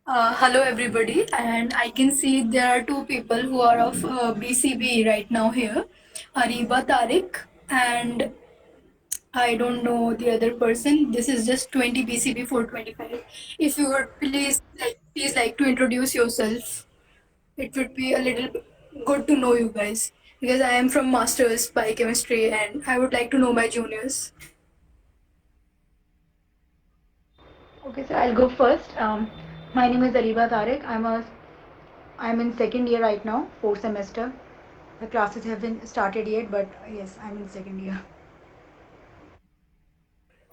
Hello, everybody, and I can see there are two people who are of BCB right now here, Ariba Tariq, and I don't know the other person. This is just 20 BCB 425. If you would please like to introduce yourself, it would be a little good to know you guys because I am from Masters Biochemistry and I would like to know my juniors. Okay, so I'll go first. My name is Ariba Tariq. I'm in second year right now, fourth semester. The classes haven't started yet, but yes, I'm in second year.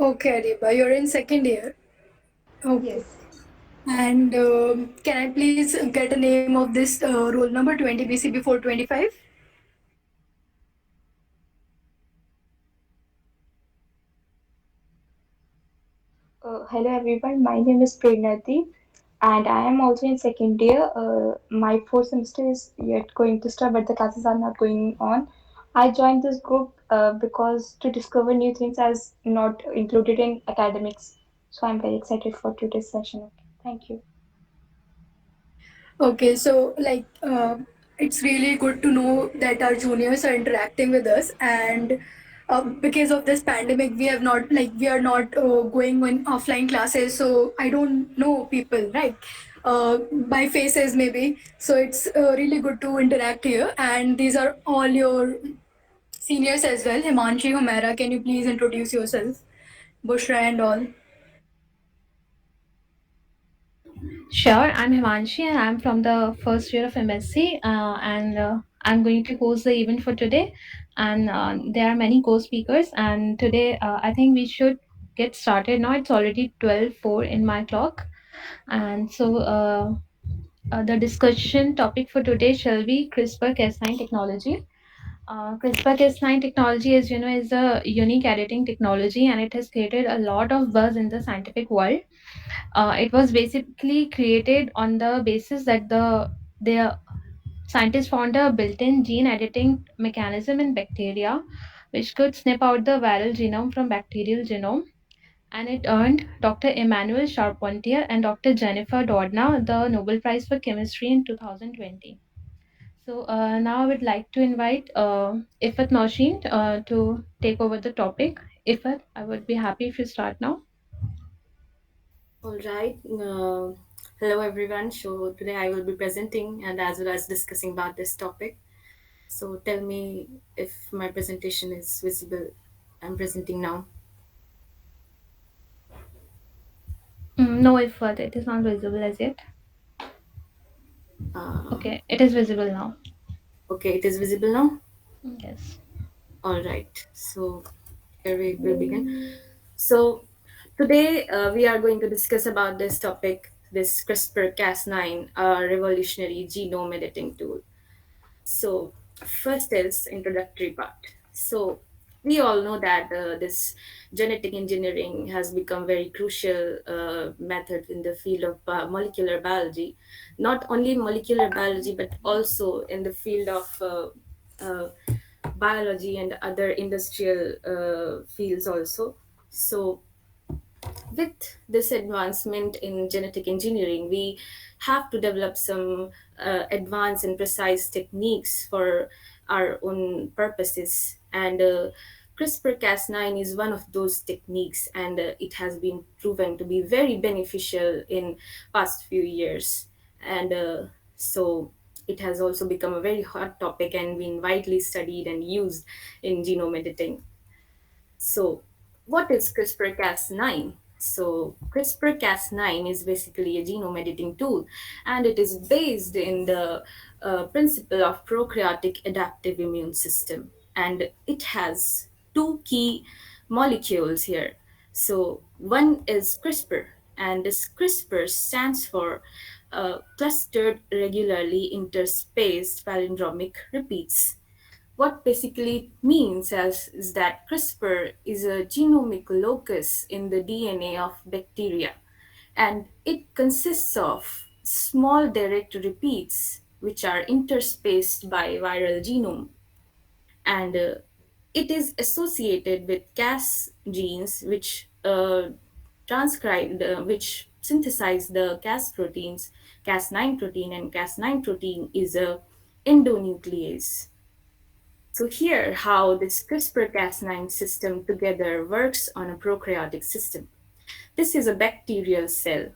Okay, Ariba, you're in second year. Okay. Yes. And can I please get a name of this roll number 20 BC before 25? Hello everyone, my name is Prernadeep and I am also in second year. My fourth semester is yet going to start, but the classes are not going on. I joined this group because to discover new things as not included in academics. So I'm very excited for today's session. Okay, thank you. Okay, so it's really good to know that our juniors are interacting with us, and because of this pandemic, we are not going on offline classes, so I don't know people right by faces maybe. So it's really good to interact here, and these are all your seniors as well. Himanshi, Humera, can you please introduce yourself? Bushra and all. Sure, I'm Himanshi and I'm from the first year of MSc and I'm going to host the event for today. And there are many co-speakers and today I think we should get started now. It's already 12:04 in my clock. And the discussion topic for today shall be CRISPR-Cas9 technology. CRISPR-Cas9 technology, as you know, is a unique editing technology and it has created a lot of buzz in the scientific world. It was basically created on the basis that the scientists found a built-in gene editing mechanism in bacteria, which could snip out the viral genome from bacterial genome, and it earned Dr. Emmanuel Charpentier and Dr. Jennifer Doudna the Nobel Prize for Chemistry in 2020. So now I would like to invite Ifat Nausheen to take over the topic. Ifat, I would be happy if you start now. All right. Hello, everyone. So today I will be presenting and as well as discussing about this topic. So tell me if my presentation is visible. I'm presenting now. No, Ifat, it is not visible as yet. Uh, Okay, it is visible now. okay, it is visible now. Yes. All right. So here we will begin. So today we are going to discuss about this topic, this CRISPR-Cas9, a revolutionary genome editing tool. So, first is introductory part. So, we all know that this genetic engineering has become very crucial method in the field of molecular biology. Not only molecular biology, but also in the field of uh, biology and other industrial fields also. So, with this advancement in genetic engineering, we have to develop some advanced and precise techniques for our own purposes. And CRISPR-Cas9 is one of those techniques, and it has been proven to be very beneficial in past few years. And so it has also become a very hot topic and been widely studied and used in genome editing. So, what is CRISPR-Cas9? So, CRISPR-Cas9 is basically a genome editing tool, and it is based in the principle of prokaryotic adaptive immune system, and it has two key molecules here. So, one is CRISPR, and this CRISPR stands for clustered regularly interspaced palindromic repeats. What basically means is that CRISPR is a genomic locus in the DNA of bacteria, and it consists of small direct repeats which are interspaced by viral genome, and it is associated with Cas genes which transcribed which synthesize the Cas proteins, Cas9 protein, and Cas9 protein is a endonuclease. So here, how this CRISPR-Cas9 system together works on a prokaryotic system. This is a bacterial cell,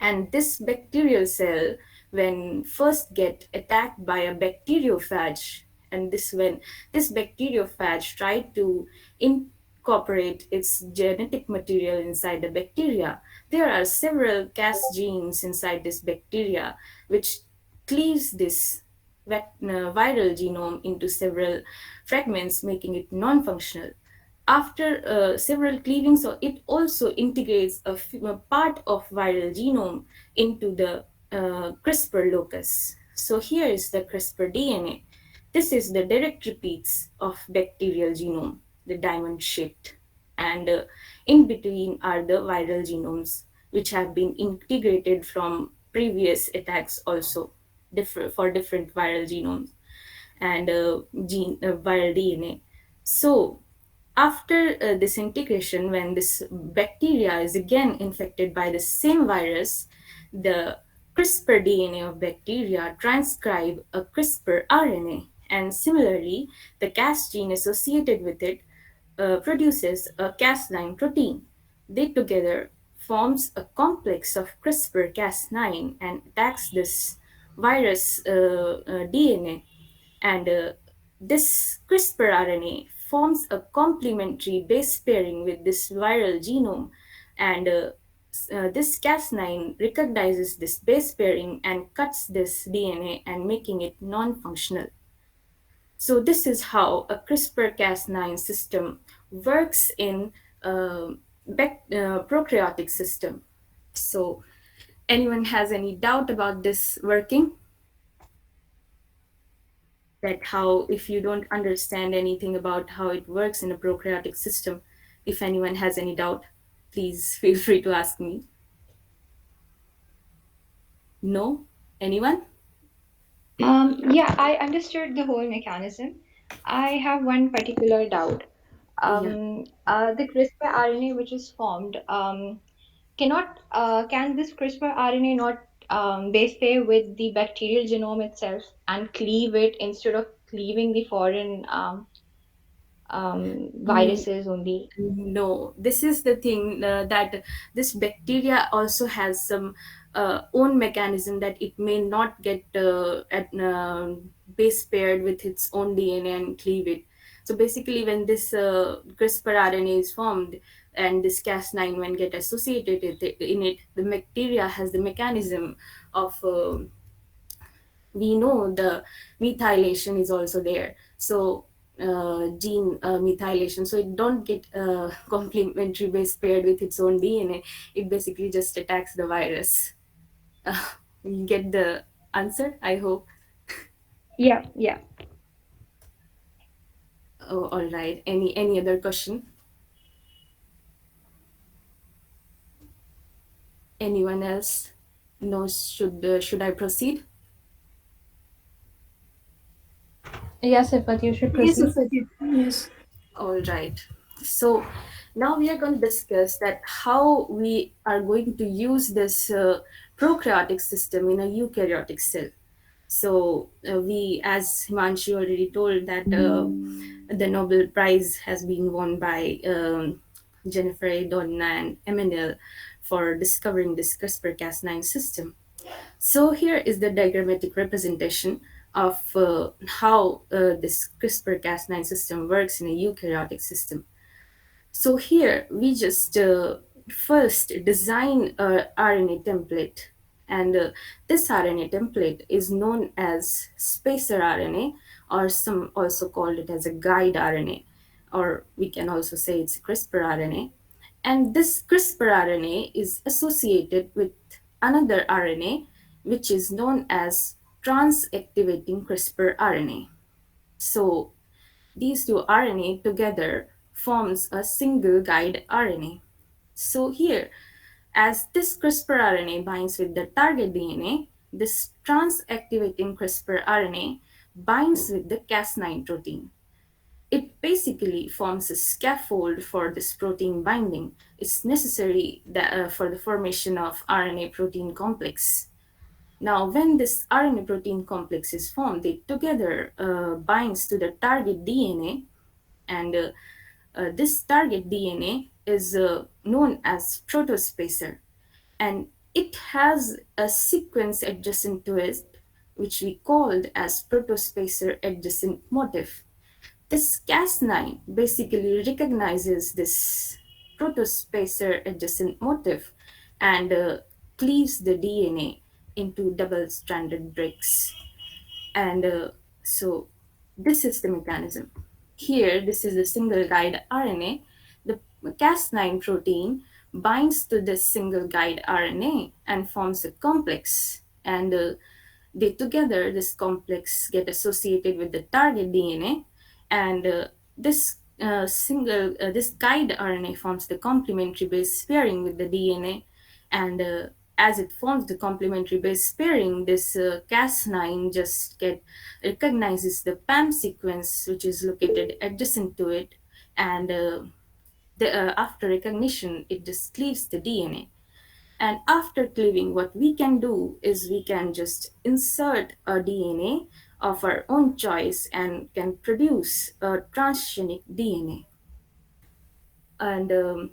and this bacterial cell, when first get attacked by a bacteriophage, and this when this bacteriophage tried to incorporate its genetic material inside the bacteria, there are several Cas genes inside this bacteria which cleaves this viral genome into several fragments, making it non-functional. After several cleavings, so it also integrates a part of viral genome into the CRISPR locus. So here is the CRISPR DNA. This is the direct repeats of bacterial genome, the diamond shaped. And in between are the viral genomes, which have been integrated from previous attacks also for different viral genomes and viral DNA. So after this integration, when this bacteria is again infected by the same virus, the CRISPR DNA of bacteria transcribe a CRISPR RNA, and similarly, the Cas gene associated with it produces a Cas9 protein. They together forms a complex of CRISPR-Cas9 and attacks this virus DNA, and this CRISPR RNA forms a complementary base pairing with this viral genome, and this Cas9 recognizes this base pairing and cuts this DNA and making it non-functional. So this is how a CRISPR-Cas9 system works in prokaryotic system. So anyone has any doubt about this working? That how, if you don't understand anything about how it works in a prokaryotic system, if anyone has any doubt, please feel free to ask me. No? Anyone? Yeah, I understood the whole mechanism. I have one particular doubt. Yeah. The CRISPR RNA which is formed, can this CRISPR RNA not base pair with the bacterial genome itself and cleave it instead of cleaving the foreign Mm, viruses only? no, this is the thing, that this bacteria also has some own mechanism that it may not get base paired with its own DNA and cleave it. So basically, when this CRISPR RNA is formed and this Cas9 when get associated in it, the bacteria has the mechanism of we know the methylation is also there. So gene methylation, so it don't get complementary base paired with its own DNA. It basically just attacks the virus. You get the answer, I hope. Yeah, yeah. Oh, all right, any other question? Anyone else knows? Should I proceed? Yes, Ifat, you should Yes, proceed. Safati. Yes. All right. So now we are going to discuss that how we are going to use this prokaryotic system in a eukaryotic cell. So we, as Himanshi already told, that the Nobel Prize has been won by Jennifer A. Doudna and Emmanuel for discovering this CRISPR-Cas9 system. So here is the diagrammatic representation of how this CRISPR-Cas9 system works in a eukaryotic system. So here we just first design a RNA template, and this RNA template is known as spacer RNA, or some also call it as a guide RNA, or we can also say it's CRISPR RNA. And this CRISPR RNA is associated with another RNA, which is known as trans-activating CRISPR RNA. So these two RNA together forms a single guide RNA. So here, as this CRISPR RNA binds with the target DNA, this trans-activating CRISPR RNA binds with the Cas9 protein. It basically forms a scaffold for this protein binding. It's necessary for the formation of RNA protein complex. Now, when this RNA protein complex is formed, they together binds to the target DNA, and this target DNA is known as protospacer, and it has a sequence adjacent to it, which we called as protospacer adjacent motif. This Cas9 basically recognizes this protospacer adjacent motif and cleaves the DNA into double stranded breaks. And so this is the mechanism. Here, this is the single guide RNA. The Cas9 protein binds to this single guide RNA and forms a complex. And they together, this complex get associated with the target DNA, and this guide RNA forms the complementary base pairing with the DNA, and as it forms the complementary base pairing, this Cas9 just get recognizes the PAM sequence, which is located adjacent to it, and after recognition, it just cleaves the DNA. And after cleaving, what we can do is we can just insert a DNA of our own choice and can produce a transgenic DNA. And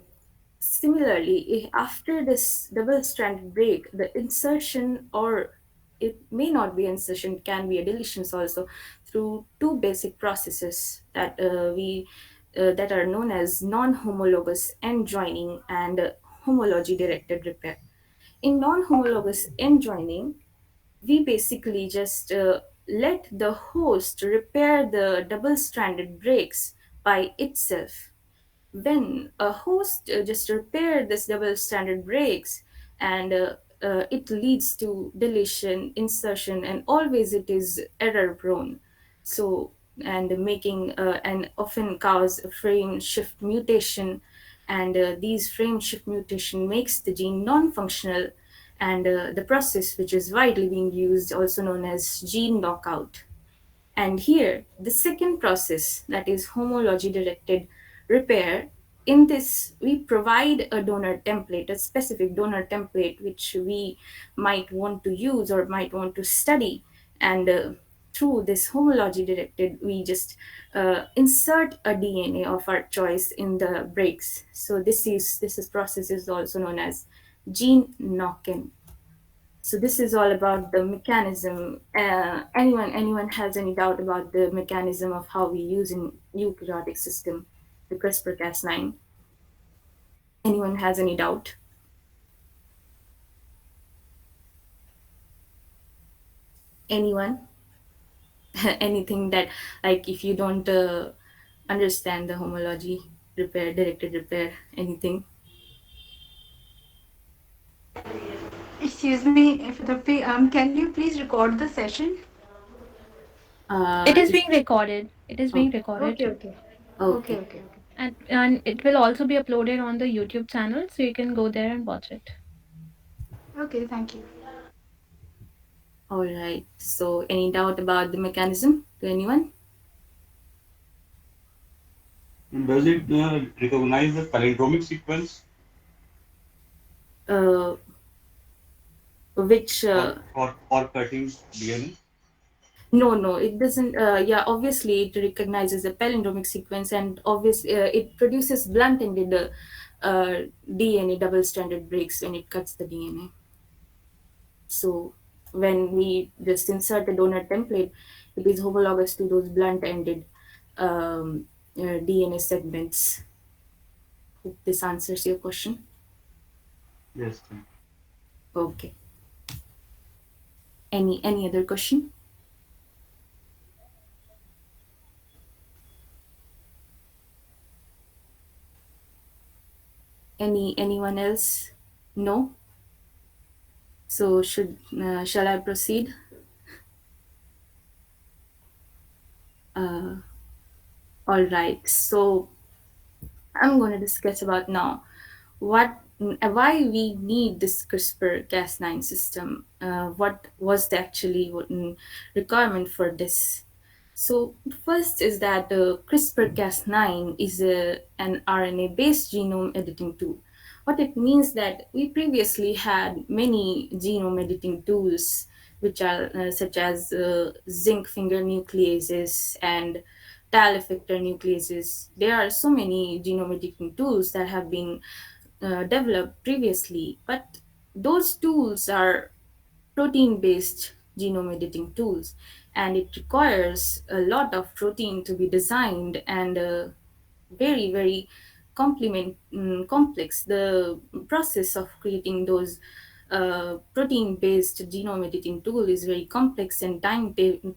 similarly, after this double-stranded break, the insertion, or it may not be insertion, can be a deletions also, through two basic processes that are known as non-homologous end joining and homology-directed repair. In non-homologous end joining, we basically just let the host repair the double-stranded breaks by itself. When a host just repair this double stranded breaks, and it leads to deletion, insertion, and always it is error prone. So, and making and often cause a frame shift mutation, and these frame shift mutation makes the gene non-functional, and the process which is widely being used also known as gene knockout. And here, the second process, that is homology directed repair, in this we provide a donor template, a specific donor template which we might want to use or might want to study. And through this homology directed, we just insert a DNA of our choice in the breaks. So this process is also known as gene knock-in. So this is all about the mechanism. Anyone has any doubt about the mechanism of how we use in eukaryotic system the CRISPR-Cas9? Anyone has any doubt? Anyone? Anything that, like, if you don't understand the homology repair, directed repair, anything? Excuse me, Photography, can you please record the session? It is Just being recorded. It is being oh, Okay, recorded. okay. Okay, okay. okay, okay. And it will also be uploaded on the YouTube channel, so you can go there and watch it. Okay, thank you. All right. So any doubt about the mechanism to anyone? Does it recognize the palindromic sequence Uh, which for cutting DNA? No, it doesn't. Yeah, obviously it recognizes the palindromic sequence, and obviously it produces blunt-ended DNA double-stranded breaks when it cuts the DNA. So when we just insert a donor template, it is homologous to those blunt-ended DNA segments. Hope this answers your question. Yes. Thank you. Okay. Any other question? Anyone else? No. So shall I proceed? Uh, all right. So I'm going to discuss about now why we need this CRISPR-Cas9 system. What was the actually requirement for this? So, first is that CRISPR-Cas9 is an RNA-based genome editing tool. What it means that we previously had many genome editing tools, which are such as zinc finger nucleases and tau effector nucleases. There are so many genome editing tools that have been developed previously, but those tools are protein based genome editing tools, and it requires a lot of protein to be designed and very very complex. The process of creating those protein based genome editing tool is very complex and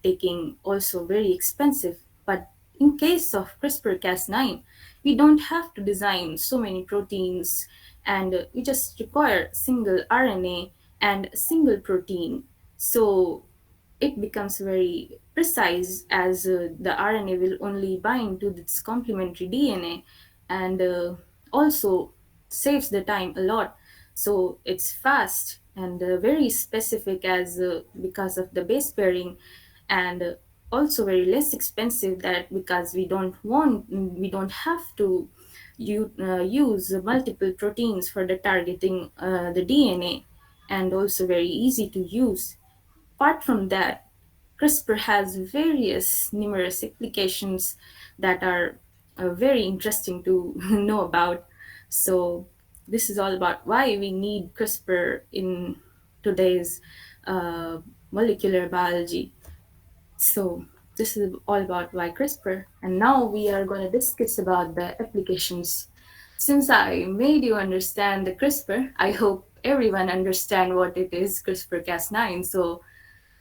taking, also very expensive. But in case of CRISPR-Cas9, we don't have to design so many proteins, and we just require single RNA and single protein. So it becomes very precise, as the RNA will only bind to its complementary DNA, and also saves the time a lot. So it's fast and very specific, as because of the base pairing, and also very less expensive, that because we don't have to use multiple proteins for the targeting the DNA, and also very easy to use. Apart from that, CRISPR has various numerous applications that are very interesting to know about. So, this is all about why we need CRISPR in today's uh, molecular biology. So, this is all about why CRISPR. And now we are going to discuss about the applications. Since I made you understand the CRISPR, I hope everyone understand what it is, CRISPR-Cas9. So,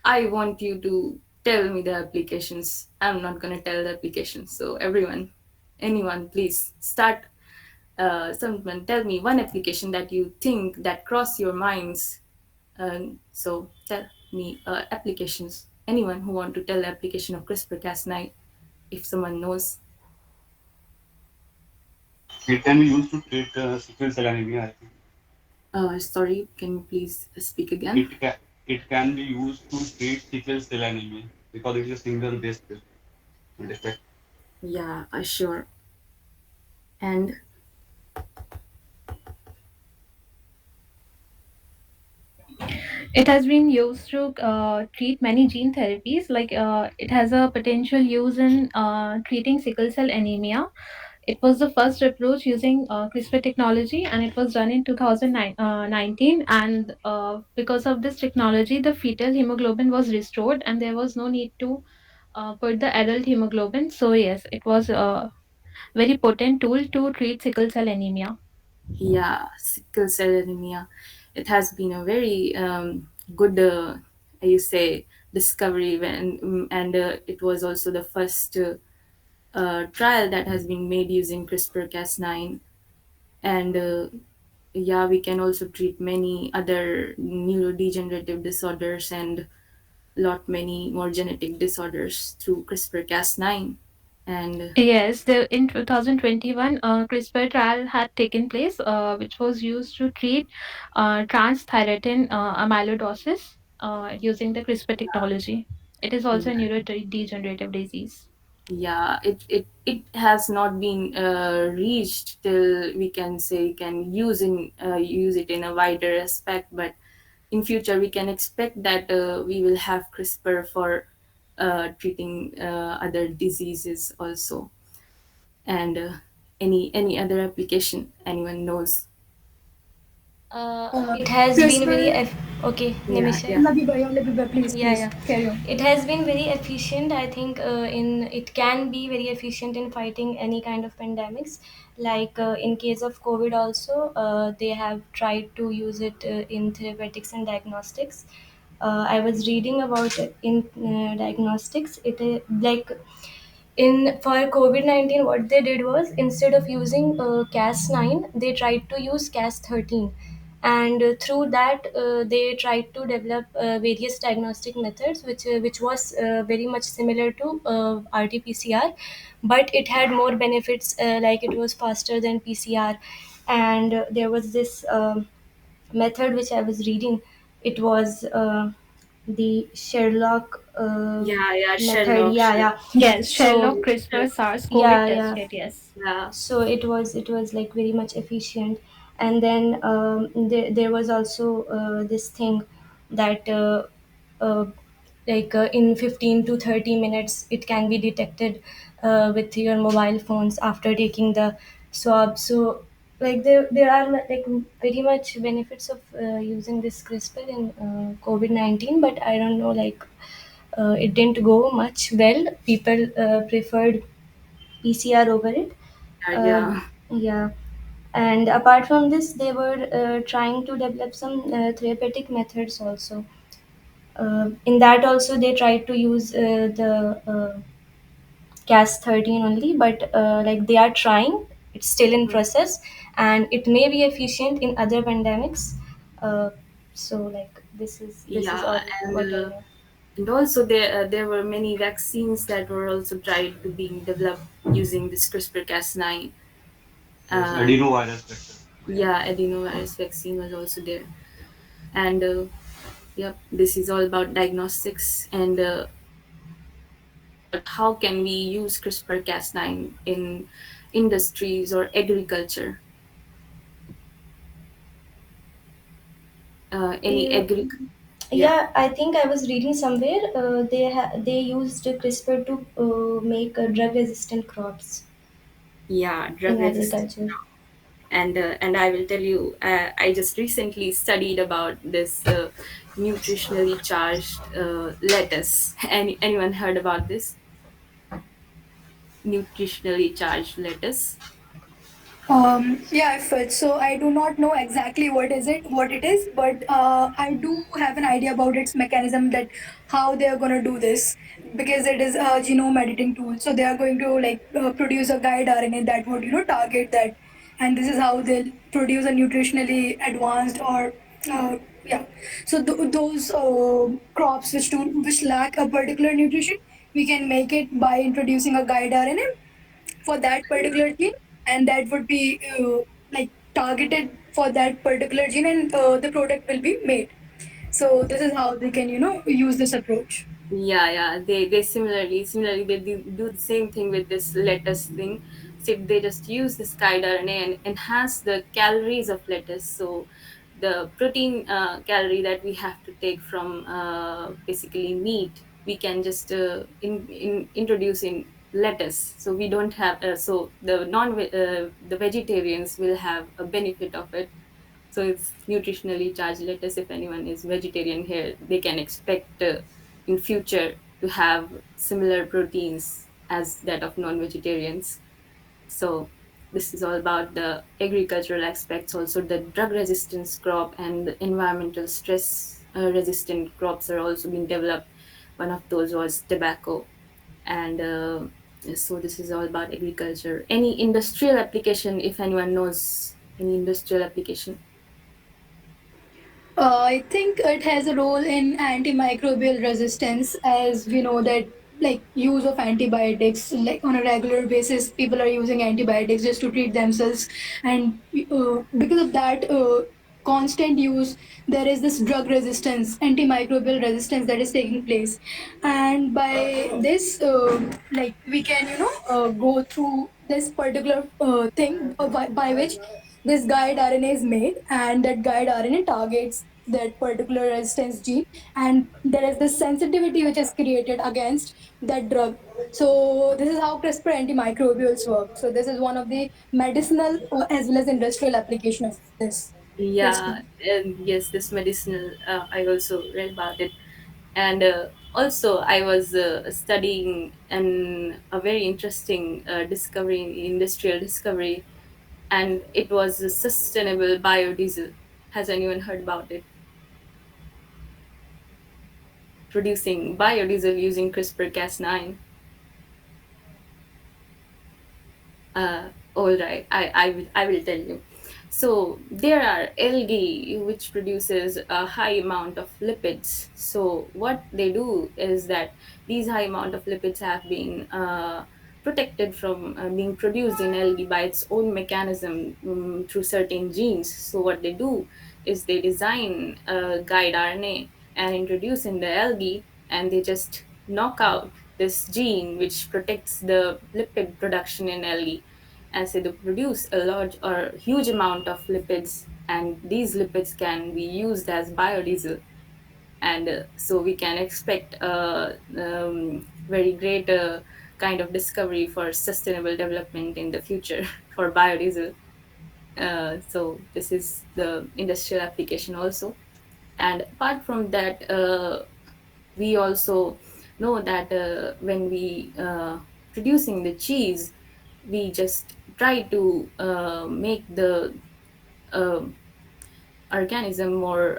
I want you to tell me the applications. I'm not gonna tell the applications. So anyone, please start. Someone tell me one application that you think that cross your minds. So tell me applications. Anyone who want to tell the application of CRISPR-Cas9, if someone knows. It can be used to treat sickle cell anemia, I think. Sorry, can you please speak again? It can be used to treat sickle cell anemia because it is a single base defect. Yeah, sure. And It has been used to treat many gene therapies. Like it has a potential use in treating sickle cell anemia. It was the first approach using CRISPR technology, and it was done in 2019. And because of this technology, the fetal hemoglobin was restored, and there was no need to put the adult hemoglobin. So yes, it was a very potent tool to treat sickle cell anemia. yeah, sickle cell anemia. It has been a very good, you say, discovery and it was also the first trial that has been made using CRISPR-Cas9, and yeah, we can also treat many other neurodegenerative disorders and lot many more genetic disorders through CRISPR-Cas9, and Yes, in 2021, CRISPR trial had taken place, which was used to treat transthyretin amyloidosis using the CRISPR technology. It is also a yeah. neurodegenerative disease. Yeah, it has not been reached till we can say can use it in a wider aspect, but in future we can expect that we will have CRISPR for treating other diseases also, and any other application anyone knows. Uh, It has been very CRISPR, okay, Yeah, Nimisha. yeah. Labib, please, Yeah, please yeah. carry on. It has been very efficient. I think in it can be very efficient in fighting any kind of pandemics. Like in case of COVID, also they have tried to use it in therapeutics and diagnostics. I was reading about it in diagnostics. It like in for COVID-19, what they did was instead of using Cas9, they tried to use Cas13, and through that they tried to develop various diagnostic methods, which was very much similar to RT-PCR, but it had more benefits, like it was faster than PCR, and there was this method which I was reading. It was the Sherlock Yeah, method. Sherlock, Yeah, yeah. Yes, So Sherlock CRISPR SARS COVID yeah, yeah. tested. Yes. yeah, So it was like very much efficient. And then there was also this thing that uh, in 15 to 30 minutes it can be detected with your mobile phones after taking the swab. So like there are like very much benefits of using this CRISPR in COVID-19, but I don't know, like it didn't go much well. People preferred PCR over it. yeah. Yeah. And apart from this, they were trying to develop some therapeutic methods also. In that also, they tried to use the Cas13 only, but like they are trying. It's still in process, and it may be efficient in other pandemics. Uh, so like this is Yeah, all and what I uh, know. and also there were many vaccines that were also tried to being developed using this CRISPR-Cas9. Yes, Uh, adenovirus vector. yeah, adenovirus vaccine was also there, and yep, this is all about diagnostics and about how can we use CRISPR-Cas9 in industries or agriculture. Any Yeah, agri, yeah, yeah. I think I was reading somewhere they used CRISPR to make drug-resistant crops yeah, in drug resistant. agriculture. And I will tell you, I just recently studied about this nutritionally charged lettuce. Anyone heard about this nutritionally charged lettuce? Yeah, I felt so. I do not know exactly what it is, but I do have an idea about its mechanism, that how they are gonna do this, because it is a genome editing tool. So they are going to like produce a guide RNA that would target that, and this is how they'll produce a nutritionally advanced or yeah. So those crops which lack a particular nutrition, we can make it by introducing a guide RNA for that particular gene, and that would be like targeted for that particular gene, and the product will be made. So this is how they can use this approach. Yeah. They similarly they do the same thing with this lettuce thing. So they just use this guide RNA and enhance the calories of lettuce. So the protein calorie that we have to take from basically meat, we can just introduce in lettuce. So we don't have so the vegetarians will have a benefit of it. So it's nutritionally charged lettuce. If anyone is vegetarian here, they can expect in future to have similar proteins as that of non-vegetarians. So this is all about the agricultural aspects, also the drug resistance crop and the environmental stress resistant crops are also being developed. One of those was tobacco. And so this is all about agriculture. Any industrial application, if anyone knows any industrial application? I think it has a role in antimicrobial resistance, as we know that like use of antibiotics, like on a regular basis people are using antibiotics just to treat themselves, and because of that constant use, there is this drug resistance, antimicrobial resistance that is taking place. And by this like we can go through this particular thing by which this guide RNA is made, and that guide RNA targets that particular resistance gene, and there is this sensitivity which is created against that drug. So this is how CRISPR antimicrobials work. So this is one of the medicinal as well as industrial application of this Yeah, CRISPR. and yes, this medicinal, I also read about it. And also, I was studying a very interesting discovery, industrial discovery, and it was a sustainable biodiesel. Has anyone heard about it? Producing biodiesel using CRISPR-Cas9. All right, I will tell you. So there are algae which produces a high amount of lipids. So what they do is that these high amount of lipids have been protected from being produced in algae by its own mechanism through certain genes. So what they do is they design a guide RNA and introduce in the algae, and they just knock out this gene which protects the lipid production in algae, and so they produce a large or huge amount of lipids, and these lipids can be used as biodiesel. And so we can expect a very great kind of discovery for sustainable development in the future for biodiesel. So this is the industrial application also. And apart from that, we also know that when we producing the cheese, we just try to make the um organism more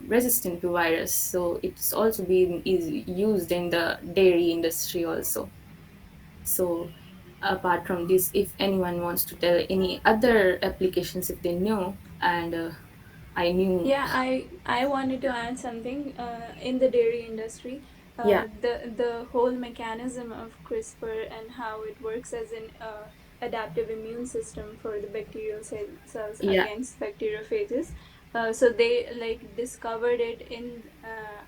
resistant to virus. So it's also been is used in the dairy industry also. So apart from this, if anyone wants to tell any other applications if they know, and I knew. Yeah, I wanted to add something in the dairy industry. Yeah, The whole mechanism of CRISPR and how it works as an adaptive immune system for the bacterial cells yeah, against bacteriophages. So they like discovered it in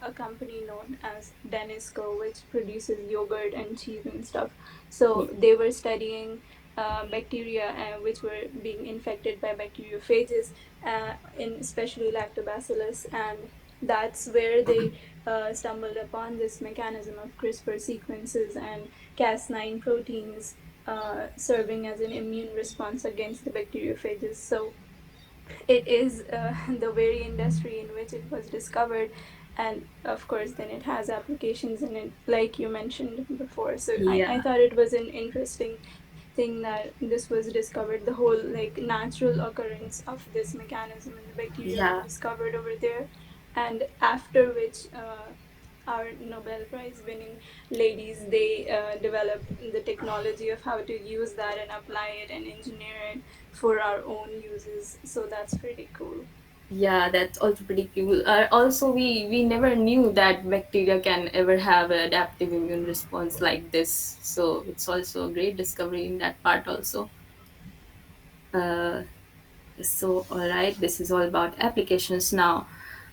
a company known as Danisco, which produces yogurt and cheese and stuff. So yeah, they were studying bacteria which were being infected by bacteriophages, in especially lactobacillus, and that's where they stumbled upon this mechanism of CRISPR sequences and Cas9 proteins serving as an immune response against the bacteriophages. So it is the very industry in which it was discovered, and of course then it has applications in it like you mentioned before. So I yeah, thought it was an interesting thing that this was discovered. The whole like natural occurrence of this mechanism in the bacteria were yeah, discovered over there, and after which our Nobel Prize winning ladies, they developed the technology of how to use that and apply it and engineer it for our own uses. So that's pretty cool. yeah. That's also pretty cool. Also, we never knew that bacteria can ever have an adaptive immune response like this. So it's also a great discovery in that part also. Uh, So, all right, this is all about applications now.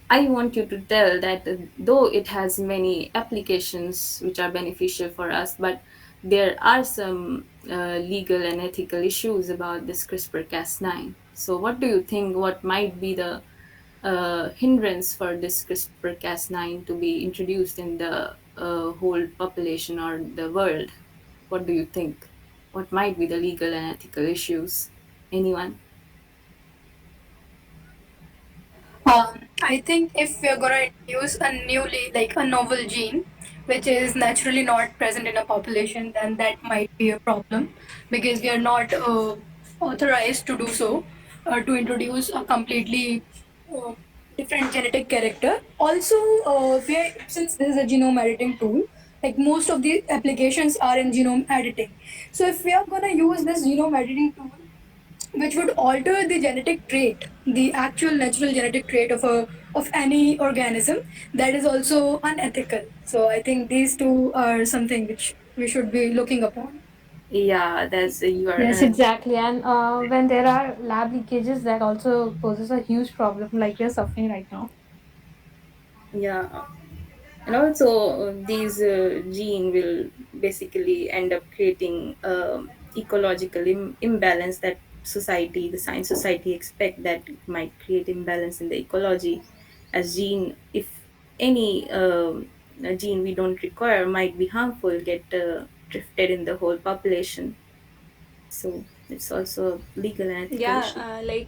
I want you to tell that though it has many applications which are beneficial for us, but there are some legal and ethical issues about this CRISPR-Cas9. So, what do you think? What might be the hindrance for this CRISPR-Cas9 to be introduced in the whole population or the world? What do you think? What might be the legal and ethical issues? Anyone? I think if we're gonna introduce a newly, like a novel gene, which is naturally not present in a population, then that might be a problem because we are not authorized to do so, to introduce a completely uh, different genetic character. Also, since this is a genome editing tool, like most of the applications are in genome editing. So if we are gonna use this genome editing tool which would alter the genetic trait, the actual natural genetic trait of any organism, that is also unethical. So I think these two are something which we should be looking upon. Yeah, that's you are. Yes, exactly. And when there are lab leakages, that also poses a huge problem, like we're suffering right now. Yeah, and also these gene will basically end up creating ecological imbalance that society, the science society, expect that it might create imbalance in the ecology, as gene, if any a gene we don't require might be harmful, get drifted in the whole population. So it's also a legal and ethical Yeah, issue.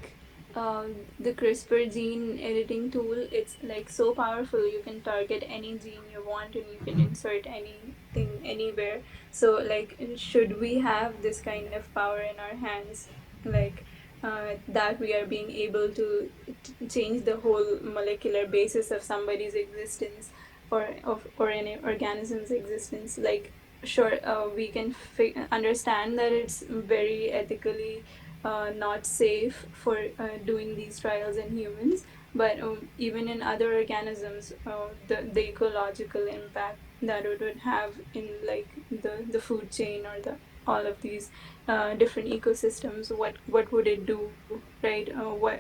the CRISPR gene editing tool, it's like so powerful. You can target any gene you want and you can insert anything anywhere. So, like, should we have this kind of power in our hands, like that we are being able to change the whole molecular basis of somebody's existence or any organism's existence? Like, sure, we can understand that it's very ethically not safe for doing these trials in humans, but even in other organisms, the ecological impact that it would have in like the food chain or the all of these different ecosystems, what would it do, right?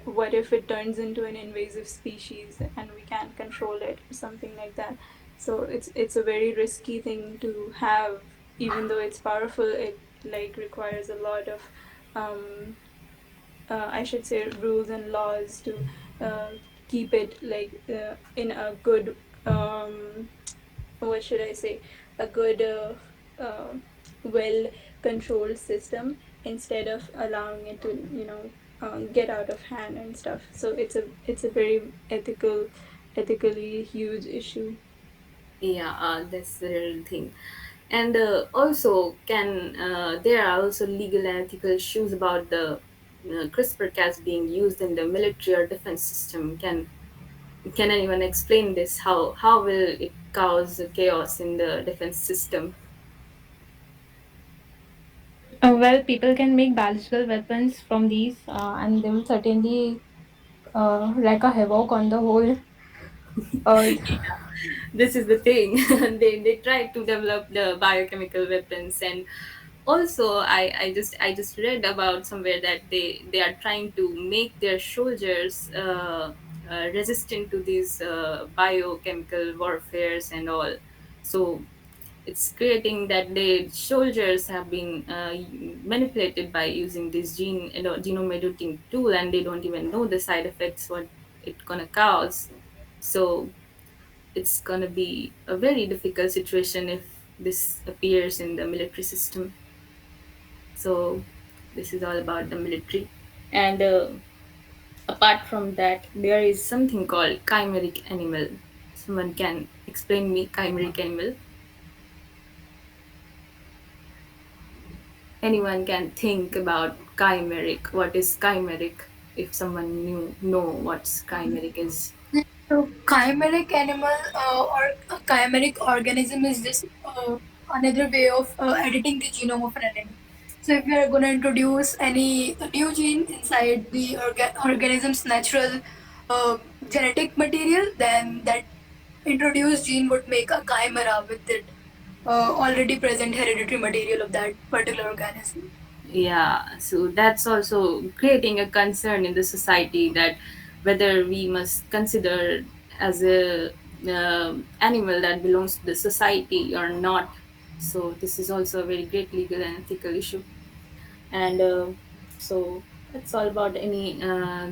What if it turns into an invasive species and we can't control it or something like that? So it's a very risky thing to have. Even though it's powerful, it like requires a lot of um, I should say rules and laws to uh, keep it like in a good what should I say, a good well controlled system, instead of allowing it to get out of hand and stuff. So it's a very ethically huge issue. Yeah, that's the real thing. And also, can there are also legal and ethical issues about the CRISPR-Cas being used in the military or defense system? Can anyone explain this? How will it cause chaos in the defense system? Well, people can make biological weapons from these, and they will certainly wreak a havoc on the whole earth. This is the thing. They try to develop the biochemical weapons, and also I just read about somewhere that they are trying to make their soldiers resistant to these biochemical warfares and all. So it's creating that the soldiers have been manipulated by using this genome editing tool, and they don't even know the side effects what it gonna cause. So it's gonna be a very difficult situation if this appears in the military system. So this is all about the military. And apart from that, there is something called chimeric animal. Someone can explain me chimeric animal? Anyone can think about chimeric. What is chimeric? If someone know what's chimeric is. So chimeric animal or a chimeric organism is just another way of editing the genome of an animal. So if we are going to introduce any new gene inside the organism's natural uh, genetic material, then that introduced gene would make a chimera with it already present hereditary material of that particular organism. Yeah, so that's also creating a concern in the society that whether we must consider as a animal that belongs to the society or not. So this is also a very great legal and ethical issue. And so that's all about any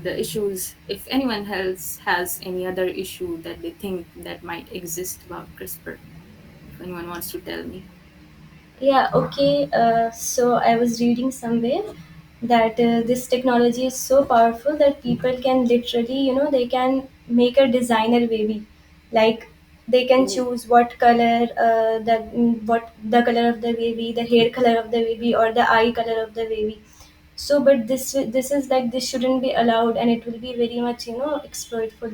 the issues. If anyone else has any other issue that they think that might exist about CRISPR, if anyone wants to tell me. Yeah, okay. So I was reading somewhere that this technology is so powerful that people can literally, they can make a designer baby. Like they can Oh, choose what color, what the color of the baby, the hair color of the baby, or the eye color of the baby. So, but this is like this shouldn't be allowed, and it will be very much exploitful.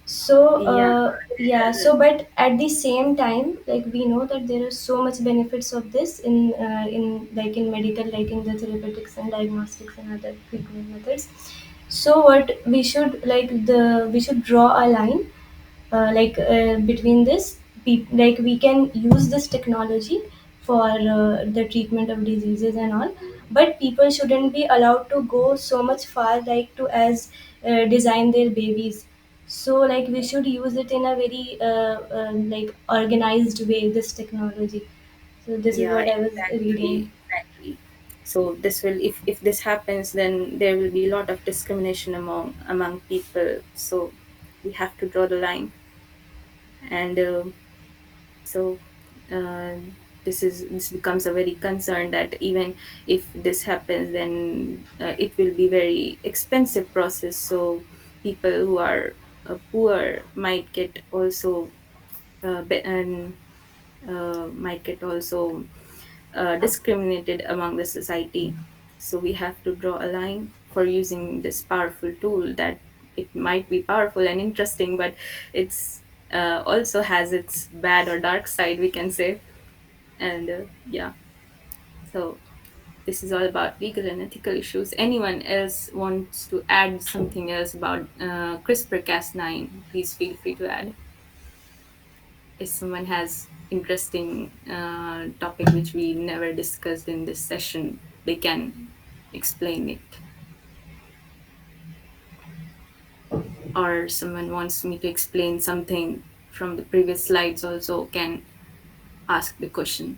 So yeah. yeah, so but at the same time, like we know that there are so much benefits of this in like in medical, like in the therapeutics and diagnostics and other treatment methods. So what we should we should draw a line between this like we can use this technology for the treatment of diseases and all, but people shouldn't be allowed to go so much far like to as design their babies. So like we should use it in a very like organized way, this technology. So this is Yeah, what I was reading. exactly. So this will, if this happens, then there will be a lot of discrimination among people. So we have to draw the line, and so uh, this becomes a very concern that even if this happens, then it will be very expensive process. So people who are poor might get also and might get also discriminated among the society. So we have to draw a line for using this powerful tool that it might be powerful and interesting, but it's also has its bad or dark side, we can say. And yeah, so this is all about legal and ethical issues. Anyone else wants to add something else about CRISPR-Cas9? Please feel free to add. if someone has interesting topic which we never discussed in this session, they can explain it. Or someone wants me to explain something from the previous slides also can ask the question.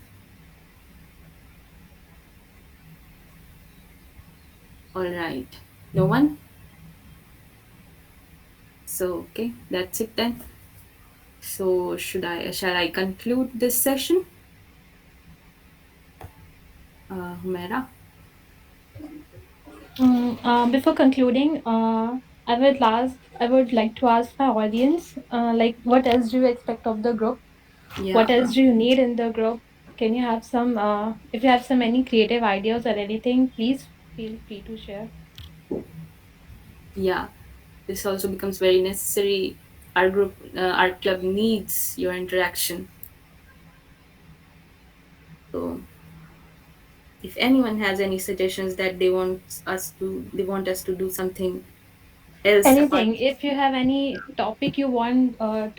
All right. No one? So, okay, that's it then. So, shall I conclude this session? Humaira? Before concluding, I would like to ask my audience, like, what else do you expect of the group? Yeah. What else do you need in the group? Can you have some, if you have some any creative ideas or anything, please feel free to share. Yeah. This also becomes very necessary. Our group, our club needs your interaction. So, if anyone has any suggestions that they want us to do something else apart. Anything. If you have any topic you want to